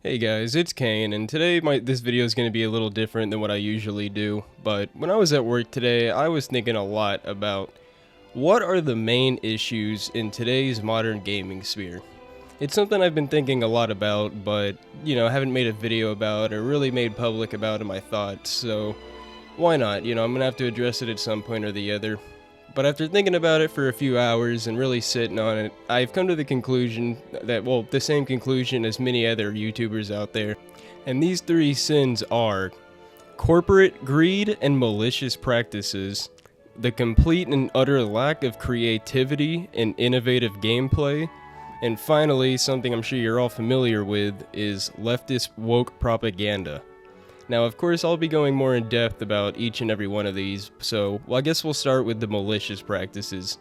Hey guys, it's Kane, and today this video is going to be a little different than what I usually do, but when I was at work today, I was thinking a lot about what are the main issues in today's modern gaming sphere. It's something I've been thinking a lot about, but, haven't made a video about or really made public about in my thoughts, so why not? I'm going to have to address it at some point or the other. But after thinking about it for a few hours and really sitting on it, I've come to the conclusion that, the same conclusion as many other YouTubers out there. And these three sins are corporate greed and malicious practices, the complete and utter lack of creativity and innovative gameplay, and finally, something I'm sure you're all familiar with, is leftist woke propaganda. Now, of course, I'll be going more in depth about each and every one of these, so I guess we'll start with the malicious practices.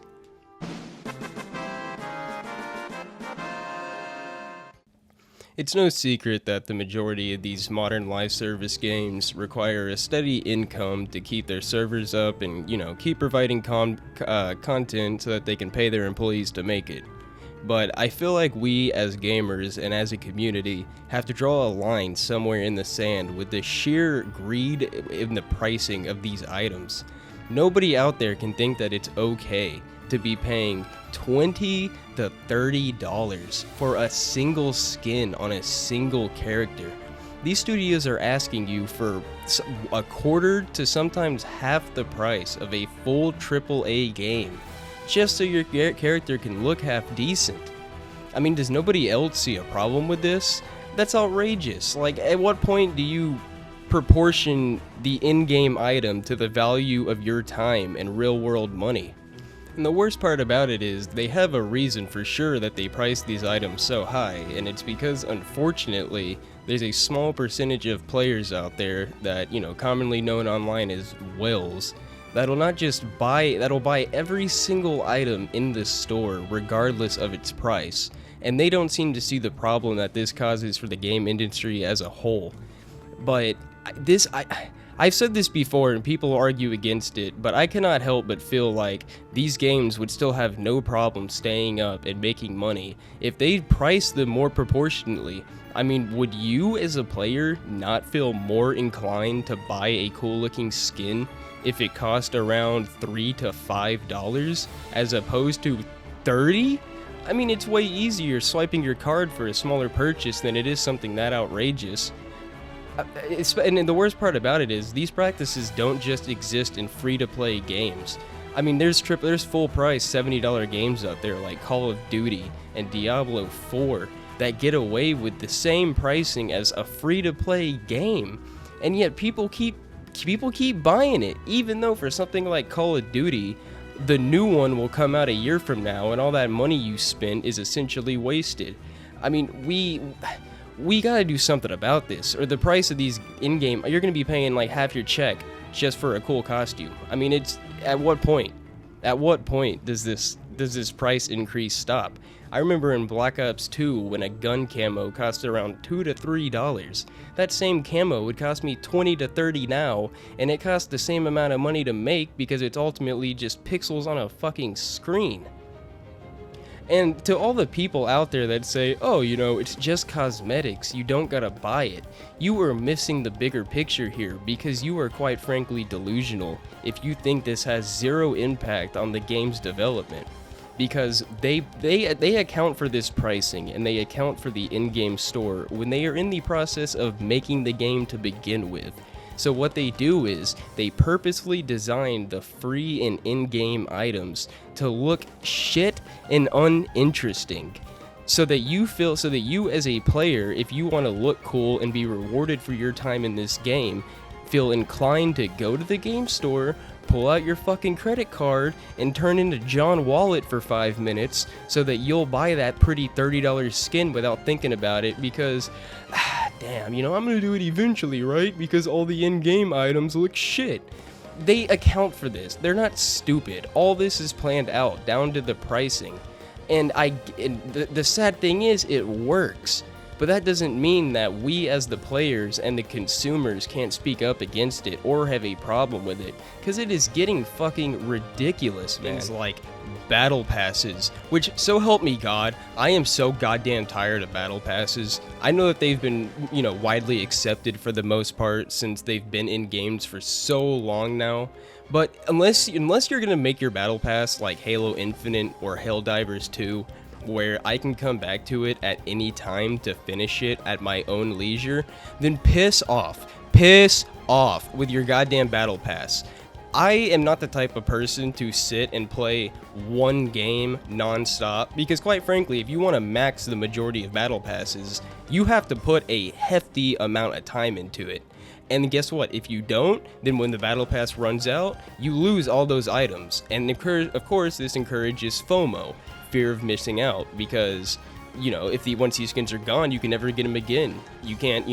It's no secret that the majority of these modern live service games require a steady income to keep their servers up and, keep providing content so that they can pay their employees to make it. But I feel like we as gamers and as a community have to draw a line somewhere in the sand with the sheer greed in the pricing of these items. Nobody out there can think that it's okay to be paying $20 to $30 for a single skin on a single character. These studios are asking you for a quarter to sometimes half the price of a full AAA game, just so your character can look half decent. I mean, does nobody else see a problem with this? That's outrageous. Like, at what point do you proportion the in-game item to the value of your time and real-world money? And the worst part about it is, they have a reason for sure that they price these items so high, and it's because, unfortunately, there's a small percentage of players out there that, commonly known online as whales, that'll buy every single item in the store regardless of its price, and they don't seem to see the problem that this causes for the game industry as a whole. But I've said this before and people argue against it, but I cannot help but feel like these games would still have no problem staying up and making money if they priced them more proportionately. I mean, would you as a player not feel more inclined to buy a cool looking skin if it cost around $3 to $5 as opposed to $30? I mean, it's way easier swiping your card for a smaller purchase than it is something that outrageous. And the worst part about it is, these practices don't just exist in free-to-play games. I mean, there's full-price $70 games out there like Call of Duty and Diablo 4 that get away with the same pricing as a free-to-play game, and yet people keep buying it, even though for something like Call of Duty, the new one will come out a year from now and all that money you spent is essentially wasted. I mean, we gotta do something about this, or the price of these in-game, you're gonna be paying like half your check just for a cool costume. I mean, it's at what point does this price increase stop? I remember in Black Ops 2 when a gun camo cost around $2 to $3. That same camo would cost me $20 to $30 now, and it costs the same amount of money to make because it's ultimately just pixels on a fucking screen. And to all the people out there that say, oh, it's just cosmetics, you don't gotta buy it, you are missing the bigger picture here, because you are quite frankly delusional if you think this has zero impact on the game's development. Because they account for this pricing and they account for the in-game store when they are in the process of making the game to begin with. So what they do is they purposefully design the free and in-game items to look shit and uninteresting, so that you as a player, if you want to look cool and be rewarded for your time in this game, feel inclined to go to the game store, pull out your fucking credit card, and turn into John Wallet for 5 minutes so that you'll buy that pretty $30 skin without thinking about it because, damn, I'm gonna do it eventually, right? Because all the in-game items look shit. They account for this. They're not stupid. All this is planned out, down to the pricing. And the sad thing is, it works. But that doesn't mean that we as the players and the consumers can't speak up against it or have a problem with it, because it is getting fucking ridiculous, man. Things like battle passes, which, so help me God, I am so goddamn tired of battle passes. I know that they've been, widely accepted for the most part since they've been in games for so long now. But unless you're gonna make your battle pass like Halo Infinite or Helldivers 2, where I can come back to it at any time to finish it at my own leisure, then piss off with your goddamn battle pass. I am not the type of person to sit and play one game non-stop, because quite frankly, if you want to max the majority of battle passes, you have to put a hefty amount of time into it. And guess what? If you don't, then when the battle pass runs out, you lose all those items. And of course, this encourages FOMO, fear of missing out, because once these skins are gone, you can never get them again. You can't,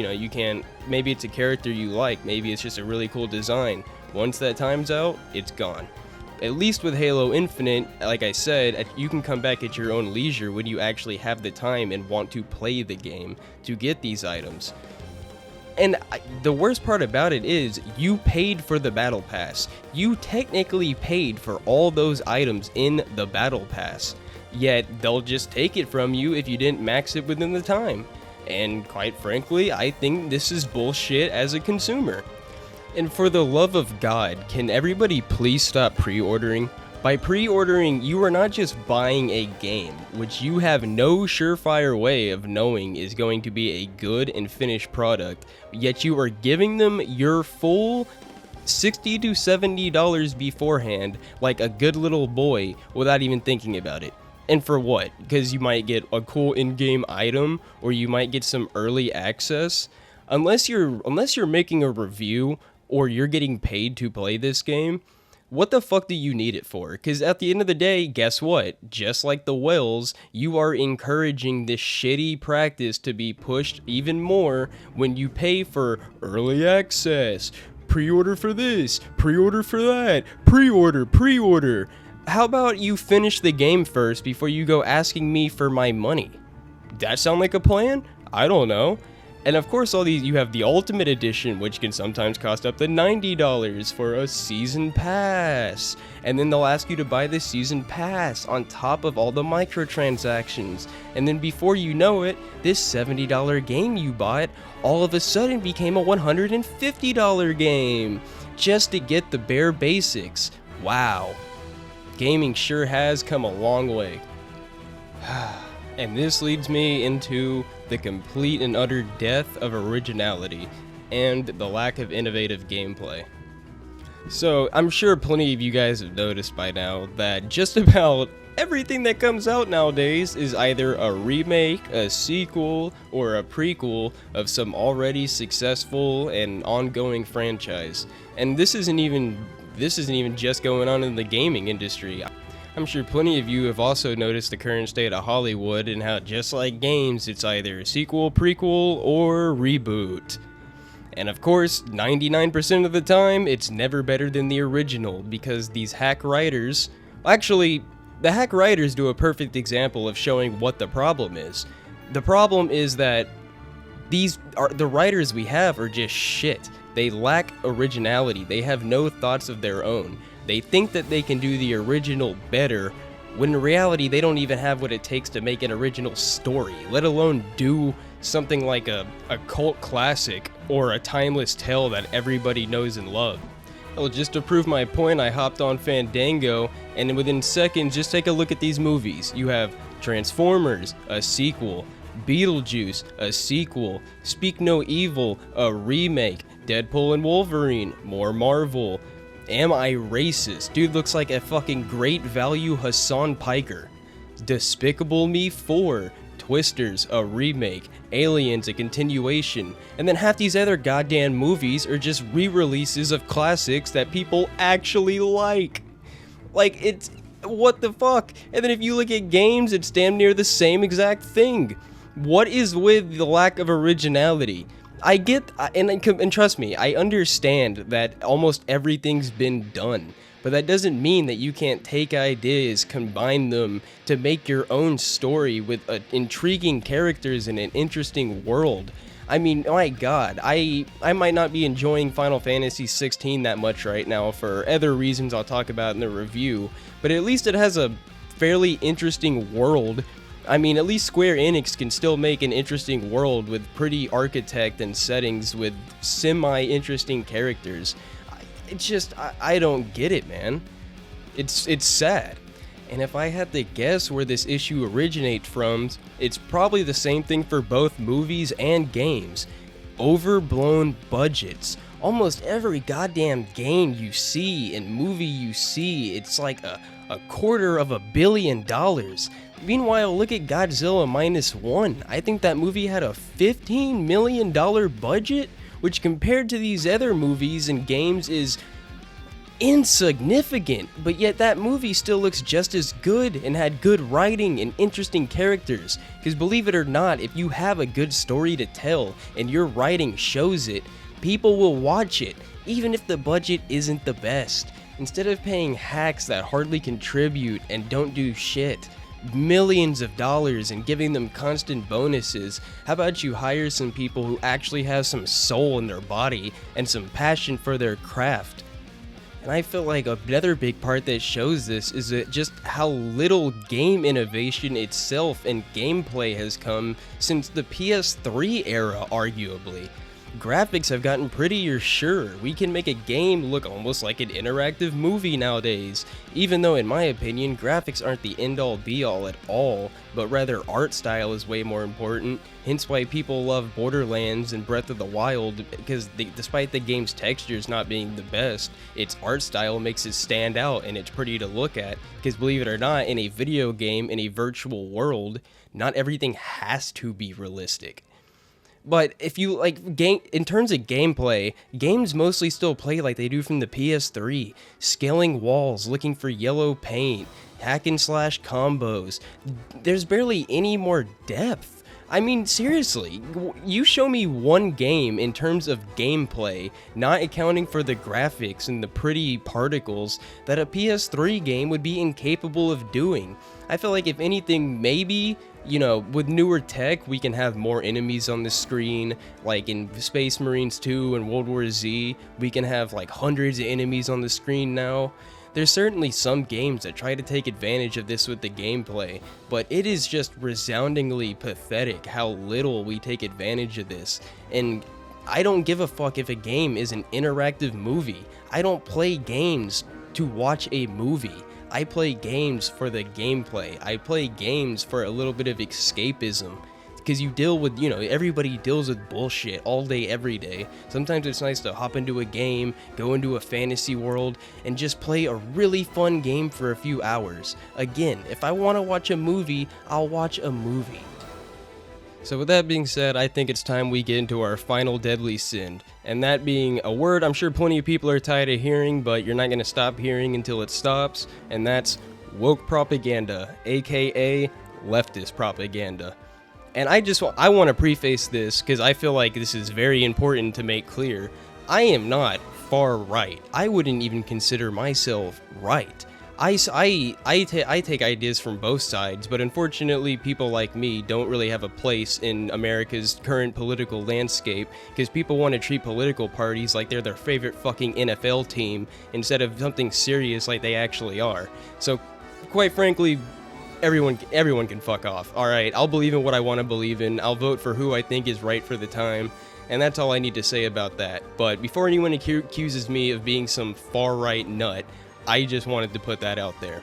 maybe it's a character you like, maybe it's just a really cool design. Once that time's out, it's gone. At least with Halo Infinite, like I said, you can come back at your own leisure when you actually have the time and want to play the game to get these items. And the worst part about it is, you paid for the battle pass. You technically paid for all those items in the battle pass. Yet, they'll just take it from you if you didn't max it within the time. And quite frankly, I think this is bullshit as a consumer. And for the love of God, can everybody please stop pre-ordering? By pre-ordering, you are not just buying a game, which you have no surefire way of knowing is going to be a good and finished product, yet you are giving them your full $60 to $70 beforehand like a good little boy without even thinking about it. And for what? Because you might get a cool in-game item, or you might get some early access. Unless you're making a review or you're getting paid to play this game, what the fuck do you need it for? Because at the end of the day, guess what? Just like the whales, you are encouraging this shitty practice to be pushed even more when you pay for early access, pre-order for this, pre-order for that, pre-order. How about you finish the game first before you go asking me for my money? That sound like a plan? I don't know. And of course, all these, you have the Ultimate Edition, which can sometimes cost up to $90 for a season pass. And then they'll ask you to buy the season pass on top of all the microtransactions. And then before you know it, this $70 game you bought all of a sudden became a $150 game just to get the bare basics. Wow. Gaming sure has come a long way. And this leads me into the complete and utter death of originality and the lack of innovative gameplay. So, I'm sure plenty of you guys have noticed by now that just about everything that comes out nowadays is either a remake, a sequel, or a prequel of some already successful and ongoing franchise. And this isn't even just going on in the gaming industry. I'm sure plenty of you have also noticed the current state of Hollywood and how, just like games, it's either a sequel, prequel, or reboot. And of course, 99% of the time, it's never better than the original, because these hack writers... Actually, the hack writers do a perfect example of showing what the problem is. The problem is that the writers we have are just shit. They lack originality. They have no thoughts of their own. They think that they can do the original better, when in reality they don't even have what it takes to make an original story, let alone do something like a cult classic or a timeless tale that everybody knows and loves. Well, just to prove my point, I hopped on Fandango, and within seconds, just take a look at these movies. You have Transformers, a sequel, Beetlejuice, a sequel, Speak No Evil, a remake, Deadpool and Wolverine, more Marvel. Am I Racist? Dude looks like a fucking great value Hassan Piker. Despicable Me 4, Twisters, a remake, Aliens, a continuation, and then half these other goddamn movies are just re-releases of classics that people actually like. Like, it's... what the fuck? And then if you look at games, it's damn near the same exact thing. What is with the lack of originality? I get, and trust me, I understand that almost everything's been done, But that doesn't mean that you can't take ideas, combine them to make your own story with intriguing characters and an interesting world. I mean, my god, I might not be enjoying Final Fantasy 16 that much right now for other reasons I'll talk about in the review, but at least it has a fairly interesting world. I mean, at least Square Enix can still make an interesting world with pretty architect and settings with semi-interesting characters. It's just, I don't get it, man. It's sad. And if I had to guess where this issue originates from, it's probably the same thing for both movies and games. Overblown budgets. Almost every goddamn game you see and movie you see, it's like a $250 million. Meanwhile, look at Godzilla Minus One. I think that movie had a $15 million budget, which compared to these other movies and games is insignificant, but yet that movie still looks just as good and had good writing and interesting characters. Because believe it or not, if you have a good story to tell and your writing shows it, people will watch it, even if the budget isn't the best. Instead of paying hacks that hardly contribute and don't do shit millions of dollars and giving them constant bonuses, how about you hire some people who actually have some soul in their body and some passion for their craft? And I feel like another big part that shows this is that just how little game innovation itself and gameplay has come since the PS3 era, arguably. Graphics have gotten prettier, sure. We can make a game look almost like an interactive movie nowadays, even though in my opinion graphics aren't the end-all be-all at all, but rather art style is way more important, hence why people love Borderlands and Breath of the Wild, because despite the game's textures not being the best, its art style makes it stand out and it's pretty to look at, because believe it or not, in a video game, in a virtual world, not everything has to be realistic. But if you like game in terms of gameplay, games mostly still play like they do from the PS3, scaling walls, looking for yellow paint, hack and slash combos. There's barely any more depth. I mean, seriously, you show me one game in terms of gameplay, not accounting for the graphics and the pretty particles, that a PS3 game would be incapable of doing. I feel like if anything, maybe, you know, with newer tech, we can have more enemies on the screen, like in Space Marines 2 and World War Z, we can have like hundreds of enemies on the screen now. There's certainly some games that try to take advantage of this with the gameplay, but it is just resoundingly pathetic how little we take advantage of this. And I don't give a fuck if a game is an interactive movie. I don't play games to watch a movie. I play games for the gameplay. I play games for a little bit of escapism. Because you deal with, you know, everybody deals with bullshit all day, every day. Sometimes it's nice to hop into a game, go into a fantasy world, and just play a really fun game for a few hours. Again, if I want to watch a movie, I'll watch a movie. So with that being said, I think it's time we get into our final deadly sin, and that being a word I'm sure plenty of people are tired of hearing, but you're not going to stop hearing until it stops, and that's woke propaganda, aka leftist propaganda. And I want to preface this because I feel like this is very important to make clear. I am not far right. I wouldn't even consider myself right. I take ideas from both sides, but unfortunately people like me don't really have a place in America's current political landscape because people want to treat political parties like they're their favorite fucking NFL team instead of something serious like they actually are. So, quite frankly, everyone can fuck off. Alright, I'll believe in what I want to believe in, I'll vote for who I think is right for the time, and that's all I need to say about that. But before anyone accuses me of being some far-right nut, I just wanted to put that out there.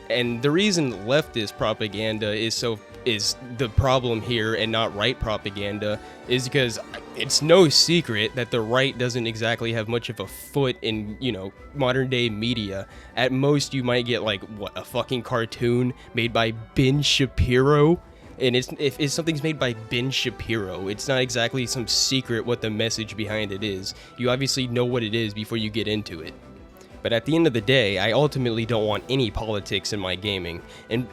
And the reason leftist propaganda is the problem here and not right propaganda is because it's no secret that the right doesn't exactly have much of a foot in, you know, modern day media. At most you might get like, what, a fucking cartoon made by Ben Shapiro? And if something's made by Ben Shapiro, it's not exactly some secret what the message behind it is. You obviously know what it is before you get into it. But at the end of the day, I ultimately don't want any politics in my gaming. And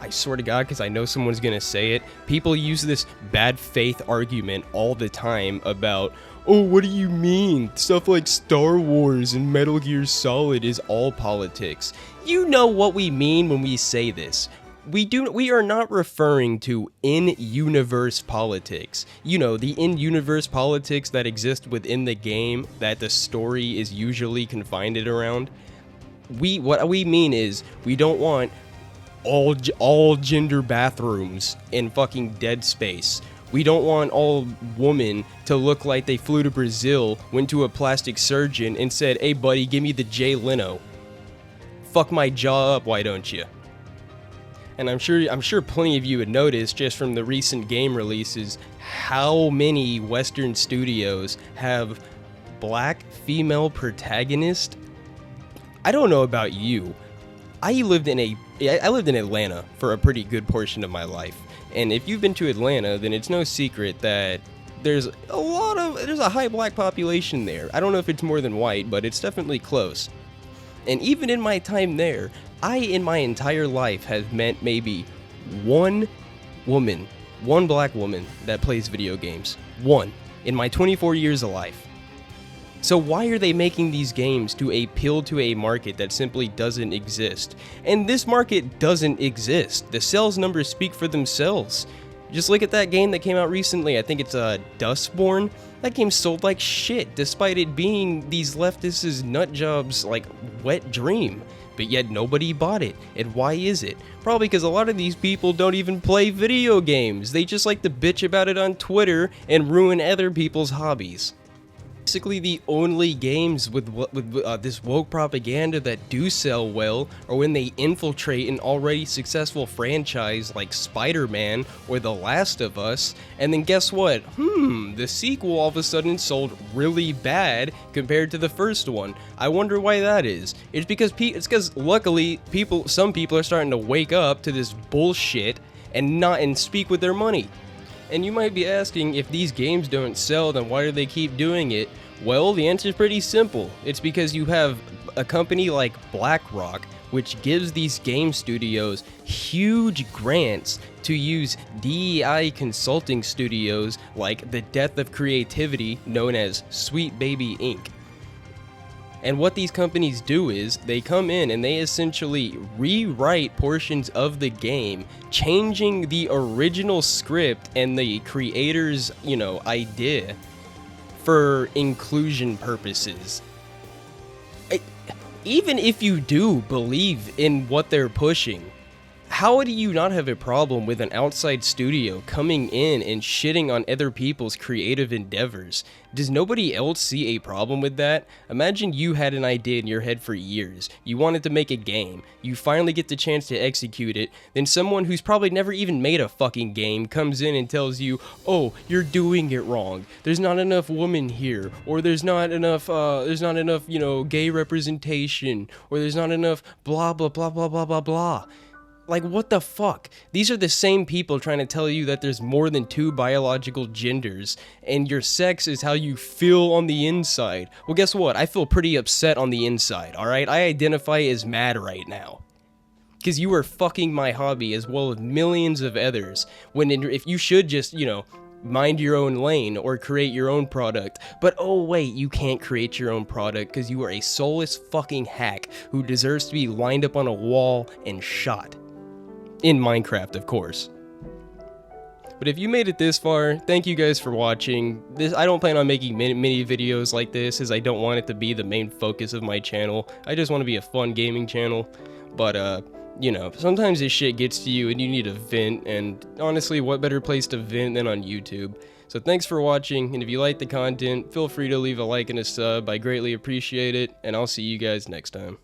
I swear to God, because I know someone's gonna say it, people use this bad faith argument all the time about, oh, what do you mean? Stuff like Star Wars and Metal Gear Solid is all politics. You know what we mean when we say this. We are not referring to in-universe politics. You know, the in-universe politics that exist within the game that the story is usually confined around. What we mean is we don't want all gender bathrooms in fucking Dead Space. We don't want all women to look like they flew to Brazil, went to a plastic surgeon, and said, hey buddy, give me the Jay Leno. Fuck my jaw up, why don't you? And I'm sure plenty of you would notice just from the recent game releases how many Western studios have black female protagonists. I don't know about you. I lived in Atlanta for a pretty good portion of my life. And if you've been to Atlanta, then it's no secret that there's a high black population there. I don't know if it's more than white, but it's definitely close. And even in my time there, I, in my entire life, have met maybe one black woman that plays video games. One. In my 24 years of life. So why are they making these games to appeal to a market that simply doesn't exist? And this market doesn't exist. The sales numbers speak for themselves. Just look at that game that came out recently. I think it's Dustborn. That game sold like shit, despite it being these leftists' nutjobs' like wet dream. But yet nobody bought it. And why is it? Probably because a lot of these people don't even play video games. They just like to bitch about it on Twitter and ruin other people's hobbies. Basically, the only games with this woke propaganda that do sell well are when they infiltrate an already successful franchise like Spider-Man or The Last of Us, and then guess what? The sequel all of a sudden sold really bad compared to the first one. I wonder why that is. It's because luckily some people are starting to wake up to this bullshit and speak with their money. And you might be asking, if these games don't sell, then why do they keep doing it? Well, the answer is pretty simple. It's because you have a company like BlackRock, which gives these game studios huge grants to use DEI consulting studios like the Death of Creativity, known as Sweet Baby Inc. And what these companies do is they come in and they essentially rewrite portions of the game, changing the original script and the creator's, idea for inclusion purposes. Even if you do believe in what they're pushing, how do you not have a problem with an outside studio coming in and shitting on other people's creative endeavors? Does nobody else see a problem with that? Imagine you had an idea in your head for years. You wanted to make a game. You finally get the chance to execute it. Then someone who's probably never even made a fucking game comes in and tells you, oh, you're doing it wrong. There's not enough women here. Or there's not enough, gay representation. Or there's not enough blah, blah, blah, blah, blah, blah, blah. Like, what the fuck? These are the same people trying to tell you that there's more than two biological genders, and your sex is how you feel on the inside. Well, guess what? I feel pretty upset on the inside, alright? I identify as mad right now. Because you are fucking my hobby as well as millions of others, if you should just, mind your own lane or create your own product. But oh wait, you can't create your own product because you are a soulless fucking hack who deserves to be lined up on a wall and shot. In Minecraft, of course. But if you made it this far, thank you guys for watching. I don't plan on making many videos like this, as I don't want it to be the main focus of my channel. I just want to be a fun gaming channel. But, sometimes this shit gets to you and you need a vent, and honestly, what better place to vent than on YouTube? So thanks for watching, and if you like the content, feel free to leave a like and a sub. I greatly appreciate it, and I'll see you guys next time.